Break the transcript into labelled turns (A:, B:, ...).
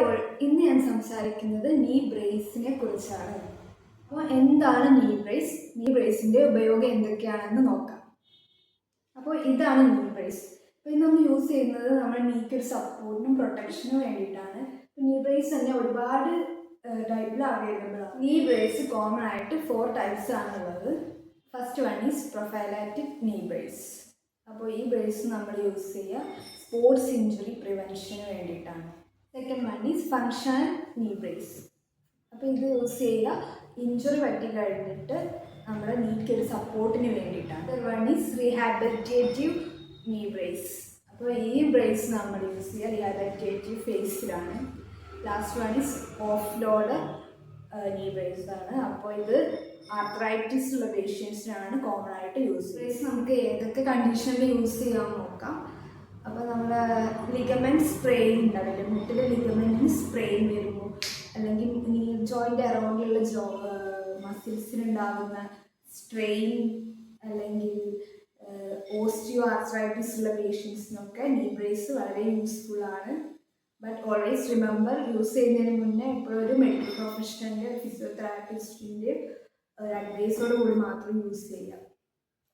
A: All, ഇന്ന് ഞാൻ സംസാരിക്കുന്നത് നീ ബ്രേസിനെ കുറിച്ചാണ്. അപ്പോൾ എന്താണ് നീ ബ്രേസ്? നീ ബ്രേസിൻ്റെ ഉപയോഗം എന്തൊക്കെയാണെന്ന് നോക്കാം. അപ്പോൾ ഇതാണ് നീ ബ്രേസ്. അപ്പോൾ ഇത് നമ്മൾ യൂസ് ചെയ്യുന്നത് നമ്മുടെ നീക്ക് ഒരു സപ്പോർട്ടിനും പ്രൊട്ടക്ഷനും വേണ്ടിയിട്ടാണ്. നീ ബ്രേസ് തന്നെ ഒരുപാട് ടൈപ്പിൽ അവൈലബിൾ ആണ്. നീ ബ്രേസ് കോമൺ ആയിട്ട് 4 ടൈപ്സ് ആണുള്ളത്. ഫസ്റ്റ് വൺ ഈസ് പ്രൊഫൈലാറ്റിക് നീ ബ്രേസ്. അപ്പോൾ ഈ ബ്രേസ് നമ്മൾ യൂസ് ചെയ്യുക സ്പോർട്സ് ഇഞ്ചുറി പ്രിവെൻഷന് വേണ്ടിയിട്ടാണ്. സെക്കൻഡ് വൺ ഈസ് ഫങ്ഷണൽ നീ ബ്രേസ്. അപ്പോൾ ഇത് യൂസ് ചെയ്യുക ഇഞ്ചുറി പറ്റി കഴിഞ്ഞിട്ട് നമ്മുടെ നീക്ക് ഒരു സപ്പോർട്ടിന് വേണ്ടിയിട്ടാണ്. Third one is rehabilitative knee brace. അപ്പോൾ ഈ ബ്രേസ് നമ്മൾ യൂസ് ചെയ്യുക റീഹാബിലിറ്റേറ്റീവ് ഫേസിലാണ്. Last one is offload knee brace ആണ്. അപ്പോൾ ഇത് ആർത്രൈറ്റിസ് ഉള്ള പേഷ്യൻസിനാണ് കോമൺ ആയിട്ട് യൂസ് ചെയ്യുന്നത്. ബ്രേസ് നമുക്ക് ഏതൊക്കെ കണ്ടീഷനിൽ യൂസ് ചെയ്യാമെന്ന് നോക്കാം. അപ്പോൾ നമ്മൾ ലിഗമെൻറ്റ് സ്പ്രെയിൻ ഉണ്ടാവില്ല, മുട്ടിലെ ലിഗമെൻറ്റിന് സ്പ്രെയിൻ വരുമ്പോൾ അല്ലെങ്കിൽ നീ ജോയിൻ്റ് അറൗണ്ടിലുള്ള മസിൽസിനുണ്ടാകുന്ന സ്ട്രെയിൻ അല്ലെങ്കിൽ ഓസ്റ്റിയോ ആർത്രൈറ്റിസ് ഉള്ള പേഷ്യൻസിനൊക്കെ നീ ബ്രേസ് വളരെ യൂസ്ഫുൾ ആണ്. ബട്ട് ഓൾവേസ് റിമെമ്പർ, യൂസ് ചെയ്യുന്നതിന് മുന്നേ എപ്പോഴും ഒരു മെഡിക്കൽ പ്രൊഫഷണലിൻ്റെ ഫിസിയോതെറാപ്പിസ്റ്റിൻ്റെ ഒരു അഡ്വൈസോട് കൂടി മാത്രം യൂസ് ചെയ്യുക.